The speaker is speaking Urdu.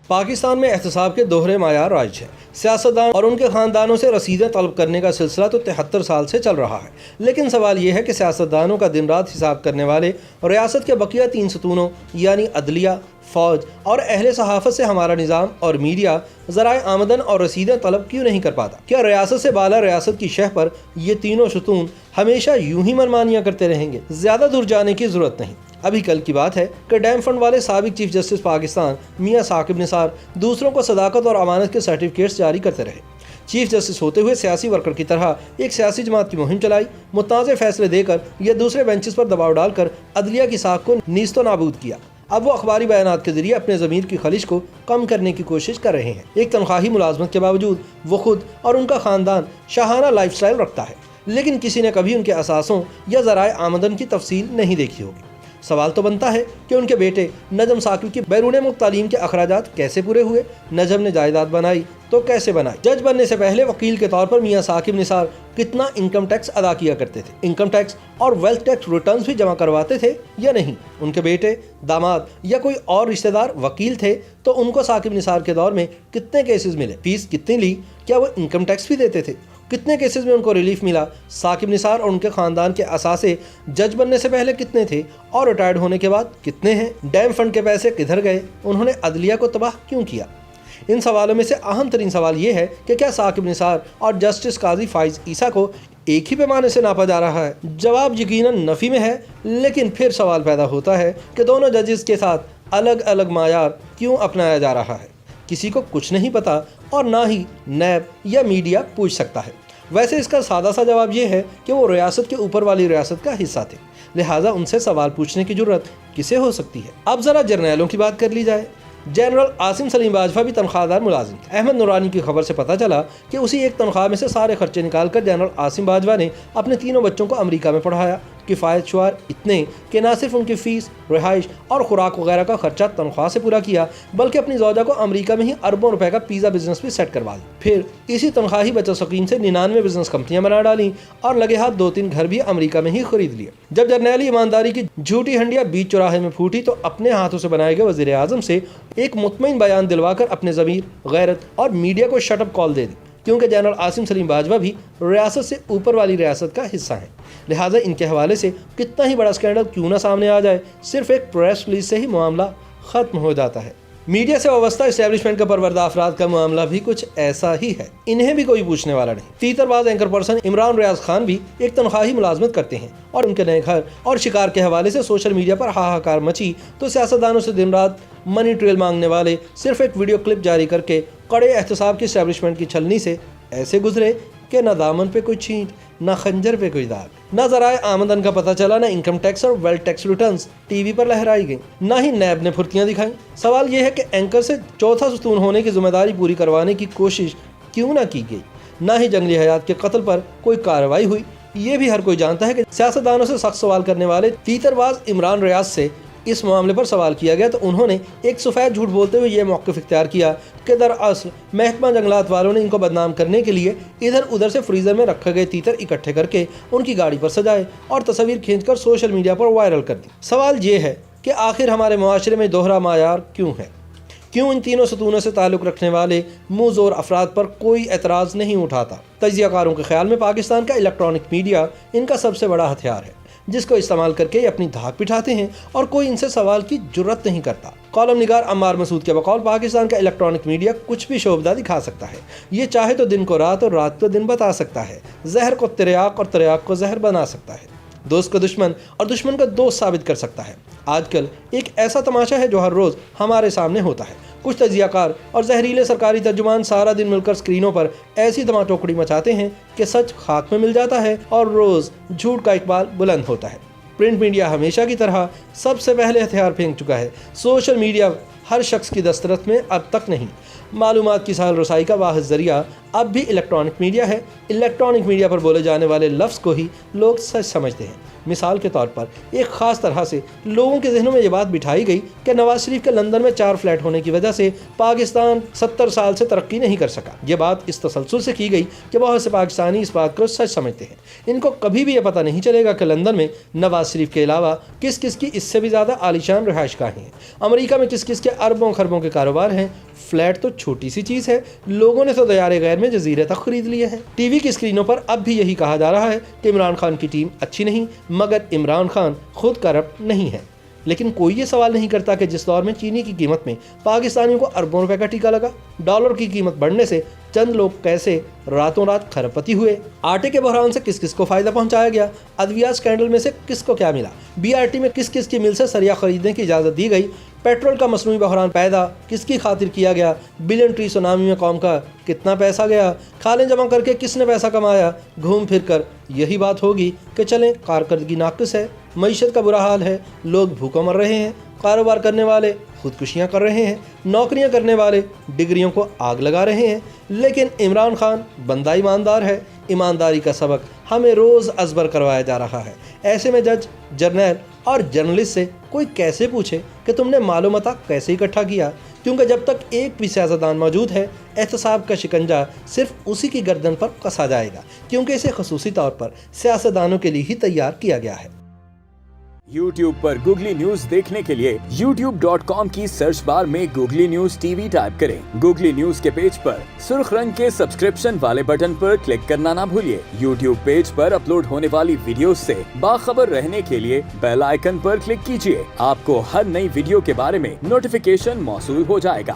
پاکستان میں احتساب کے دوہرے معیار رائج ہے۔ سیاستدان اور ان کے خاندانوں سے رسیدیں طلب کرنے کا سلسلہ تو 73 سال سے چل رہا ہے، لیکن سوال یہ ہے کہ سیاستدانوں کا دن رات حساب کرنے والے ریاست کے بقیہ 3 ستونوں یعنی عدلیہ، فوج اور اہل صحافت سے ہمارا نظام اور میڈیا ذرائع آمدن اور رسیدیں طلب کیوں نہیں کر پاتا؟ کیا ریاست سے بالا ریاست کی شہ پر یہ تینوں ستون ہمیشہ یوں ہی منمانیاں کرتے رہیں گے؟ زیادہ دور جانے کی ضرورت نہیں۔ ابھی کل کی بات ہے کہ ڈیم فنڈ والے سابق چیف جسٹس پاکستان میاں ثاقب نثار دوسروں کو صداقت اور امانت کے سرٹیفکیٹس جاری کرتے رہے۔ چیف جسٹس ہوتے ہوئے سیاسی ورکر کی طرح ایک سیاسی جماعت کی مہم چلائی، متنازع فیصلے دے کر یا دوسرے بینچز پر دباؤ ڈال کر عدلیہ کی ساکھ کو نیست و نابود کیا۔ اب وہ اخباری بیانات کے ذریعے اپنے ضمیر کی خلش کو کم کرنے کی کوشش کر رہے ہیں۔ ایک تنخواہی ملازمت کے باوجود وہ خود اور ان کا خاندان شاہانہ لائف سٹائل رکھتا ہے، لیکن کسی نے کبھی ان کے اثاثوں یا ذرائع آمدن کی تفصیل نہیں دیکھی ہوگی۔ سوال تو بنتا ہے کہ ان کے بیٹے نجم ثاقب کی بیرون ملک تعلیم کے اخراجات کیسے پورے ہوئے؟ نجم نے جائیداد بنائی تو کیسے بنائی؟ جج بننے سے پہلے وکیل کے طور پر میاں ثاقب نثار کتنا انکم ٹیکس ادا کیا کرتے تھے؟ انکم ٹیکس اور ویلتھ ٹیکس ریٹرنز بھی جمع کرواتے تھے یا نہیں؟ ان کے بیٹے، داماد یا کوئی اور رشتہ دار وکیل تھے تو ان کو ثاقب نثار کے دور میں کتنے کیسز ملے؟ فیس کتنی لی؟ کیا وہ انکم ٹیکس بھی دیتے تھے؟ کتنے کیسز میں ان کو ریلیف ملا؟ ثاقب نثار اور ان کے خاندان کے اثاثے جج بننے سے پہلے کتنے تھے اور ریٹائرڈ ہونے کے بعد کتنے ہیں؟ ڈیم فنڈ کے پیسے کدھر گئے؟ انہوں نے عدلیہ کو تباہ کیوں کیا؟ ان سوالوں میں سے اہم ترین سوال یہ ہے کہ کیا ثاقب نثار اور جسٹس قاضی فائز عیسیٰ کو ایک ہی پیمانے سے ناپا جا رہا ہے؟ جواب یقیناً نفی میں ہے، لیکن پھر سوال پیدا ہوتا ہے کہ دونوں ججز کے ساتھ الگ الگ معیار کیوں اپنایا جا رہا ہے؟ کسی کو کچھ نہیں پتا اور نہ ہی نیب یا میڈیا پوچھ سکتا ہے۔ ویسے اس کا سادہ سا جواب یہ ہے کہ وہ ریاست کے اوپر والی ریاست کا حصہ تھے، لہٰذا ان سے سوال پوچھنے کی جرت کسے ہو سکتی ہے؟ اب ذرا جرنیلوں کی بات کر لی جائے۔ جنرل عاصم سلیم باجوہ بھی تنخواہ دار ملازم تھے۔ احمد نورانی کی خبر سے پتہ چلا کہ اسی ایک تنخواہ میں سے سارے خرچے نکال کر جنرل عاصم باجوہ نے اپنے تینوں بچوں کو امریکہ میں پڑھایا۔ کفایت شعار اتنے کہ نہ صرف ان کی فیس، رہائش اور خوراک وغیرہ کا خرچہ تنخواہ سے پورا کیا، بلکہ اپنی زوجہ کو امریکہ میں ہی اربوں روپے کا پیزا بزنس بھی سیٹ کروا دیا۔ پھر اسی تنخواہی بچت اسکیم سے 99 بزنس کمپنیاں بنا ڈالیں اور لگے ہاتھ 2-3 گھر بھی امریکہ میں ہی خرید لیے۔ جب جرنیلی ایمانداری کی جھوٹی ہنڈیا بیچ چوراہے میں پھوٹی تو اپنے ہاتھوں سے بنائے گئے وزیر اعظم سے ایک مطمئن بیان دلوا کر اپنے ضمیر، غیرت اور میڈیا کو شٹ اپ کال دے دی، کیونکہ جنرل عاصم سلیم باجوہ بھی ریاست سے اوپر والی ریاست کا حصہ ہیں، لہٰذا ان کے حوالے سے کتنا ہی بڑا اسکینڈل کیوں نہ سامنے آ جائے، صرف ایک پریس ریلیز سے ہی معاملہ ختم ہو جاتا ہے۔ میڈیا سے وابستہ اسٹیبلشمنٹ کا پروردہ افراد کا معاملہ بھی کچھ ایسا ہی ہے، انہیں بھی کوئی پوچھنے والا نہیں۔ تیتر باز اینکر پرسن عمران ریاض خان بھی ایک تنخواہی ملازمت کرتے ہیں، اور ان کے نئے گھر اور شکار کے حوالے سے سوشل میڈیا پر ہاہاکار مچی تو سیاستدانوں سے دن رات منی ٹریل مانگنے والے صرف ایک ویڈیو کلپ جاری کر کے کڑے احتساب کی اسٹیبلشمنٹ کی چھلنی سے ایسے گزرے کہ نہ دامن پہ کوئی چھینٹ، نہ خنجر پہ کوئی داغ، نہ ذرائع آمدن کا پتہ چلا، نہ انکم ٹیکس اور wealth tax returns TV پر لہرائی گئیں، نہ ہی نیب نے پھرتیاں دکھائیں۔ سوال یہ ہے کہ اینکر سے چوتھا ستون ہونے کی ذمہ داری پوری کروانے کی کوشش کیوں نہ کی گئی؟ نہ ہی جنگلی حیات کے قتل پر کوئی کارروائی ہوئی۔ یہ بھی ہر کوئی جانتا ہے کہ سیاستدانوں سے سخت سوال کرنے والے تیتر باز عمران ریاض سے اس معاملے پر سوال کیا گیا تو انہوں نے ایک سفید جھوٹ بولتے ہوئے یہ موقف اختیار کیا کہ دراصل محکمہ جنگلات والوں نے ان کو بدنام کرنے کے لیے ادھر ادھر سے فریزر میں رکھے گئے تیتر اکٹھے کر کے ان کی گاڑی پر سجائے اور تصویر کھینچ کر سوشل میڈیا پر وائرل کر دی۔ سوال یہ ہے کہ آخر ہمارے معاشرے میں دوہرا معیار کیوں ہے؟ کیوں ان تینوں ستونوں سے تعلق رکھنے والے منہ زور افراد پر کوئی اعتراض نہیں اٹھاتا؟ تجزیہ کاروں کے خیال میں پاکستان کا الیکٹرانک میڈیا ان کا سب سے بڑا ہتھیار ہے، جس کو استعمال کر کے یہ اپنی دھاک بٹھاتے ہیں اور کوئی ان سے سوال کی جرت نہیں کرتا۔ کالم نگار عمار مسعود کے بقول پاکستان کا الیکٹرانک میڈیا کچھ بھی شوبدہ دکھا سکتا ہے، یہ چاہے تو دن کو رات اور رات کو دن بتا سکتا ہے، زہر کو تریاق اور تریاق کو زہر بنا سکتا ہے، دوست کو دشمن اور دشمن کو دوست ثابت کر سکتا ہے۔ آج کل ایک ایسا تماشا ہے جو ہر روز ہمارے سامنے ہوتا ہے۔ کچھ تجزیہ کار اور زہریلے سرکاری ترجمان سارا دن مل کر سکرینوں پر ایسی دھما ٹوکڑی مچاتے ہیں کہ سچ خاک میں مل جاتا ہے اور روز جھوٹ کا اقبال بلند ہوتا ہے۔ پرنٹ میڈیا ہمیشہ کی طرح سب سے پہلے ہتھیار پھینک چکا ہے۔ سوشل میڈیا ہر شخص کی دسترس میں اب تک نہیں، معلومات کی سہل رسائی کا واحد ذریعہ اب بھی الیکٹرانک میڈیا ہے۔ الیکٹرانک میڈیا پر بولے جانے والے لفظ کو ہی لوگ سچ سمجھتے ہیں۔ مثال کے طور پر ایک خاص طرح سے لوگوں کے ذہنوں میں یہ بات بٹھائی گئی کہ نواز شریف کے لندن میں 4 فلیٹ ہونے کی وجہ سے پاکستان 70 سال سے ترقی نہیں کر سکا۔ یہ بات اس تسلسل سے کی گئی کہ بہت سے پاکستانی اس بات کو سچ سمجھتے ہیں۔ ان کو کبھی بھی یہ پتہ نہیں چلے گا کہ لندن میں نواز شریف کے علاوہ کس کس کی اس سے بھی زیادہ عالیشان رہائش گاہیں ہیں، امریکہ میں کس کس کے اربوں خربوں کے کاروبار ہیں۔ فلیٹ تو چھوٹی سی چیز ہے، لوگوں نے تو دیار غیر میں جزیرے تک خرید لیے ہیں۔ ٹی وی کی اسکرینوں پر اب بھی یہی کہا جا رہا ہے کہ عمران خان کی ٹیم اچھی نہیں، مگر عمران خان خود کرپٹ نہیں ہے۔ لیکن کوئی یہ سوال نہیں کرتا کہ جس دور میں چینی کی قیمت میں پاکستانیوں کو اربوں روپے کا ٹیکا لگا، ڈالر کی قیمت بڑھنے سے چند لوگ کیسے راتوں رات کھرب پتی ہوئے، آٹے کے بحران سے کس کس کو فائدہ پہنچایا گیا، ادویات اسکینڈل میں سے کس کو کیا ملا، بی آر ٹی میں کس کس کی مل سے سریا خریدنے کی اجازت دی گئی، پیٹرول کا مصنوعی بحران پیدا کس کی خاطر کیا گیا، بلین ٹری سونامی میں قوم کا کتنا پیسہ گیا، کھالیں جمع کر کے کس نے پیسہ کمایا۔ گھوم پھر کر یہی بات ہوگی کہ چلیں کارکردگی ناقص ہے، معیشت کا برا حال ہے، لوگ بھوکوں مر رہے ہیں، کاروبار کرنے والے خودکشیاں کر رہے ہیں، نوکریاں کرنے والے ڈگریوں کو آگ لگا رہے ہیں۔ لیکن عمران خان بندہ ایماندار ہے۔ ایمانداری کا سبق ہمیں روز ازبر کروایا جا رہا ہے۔ ایسے میں جج، جرنیل اور جرنلسٹ سے کوئی کیسے پوچھے کہ تم نے مال و متاع کیسے اکٹھا کیا، کیونکہ جب تک ایک بھی سیاستدان موجود ہے احتساب کا شکنجہ صرف اسی کی گردن پر کسا جائے گا، کیونکہ اسے خصوصی طور پر سیاستدانوں کے لیے ہی تیار کیا گیا ہے۔ YouTube پر گوگلی نیوز دیکھنے کے لیے youtube.com کی سرچ بار میں googly news T V type کریں۔ گوگلی نیوز کے پیج پر سرخ رنگ کے سبسکرپشن والے بٹن پر کلک کرنا نہ بھولیے۔ YouTube پیج پر اپلوڈ ہونے والی ویڈیوز سے باخبر رہنے کے لیے بیل آئیکن پر کلک کیجیے۔ آپ کو ہر نئی ویڈیو کے بارے میں نوٹیفیکیشن موصول ہو جائے گا۔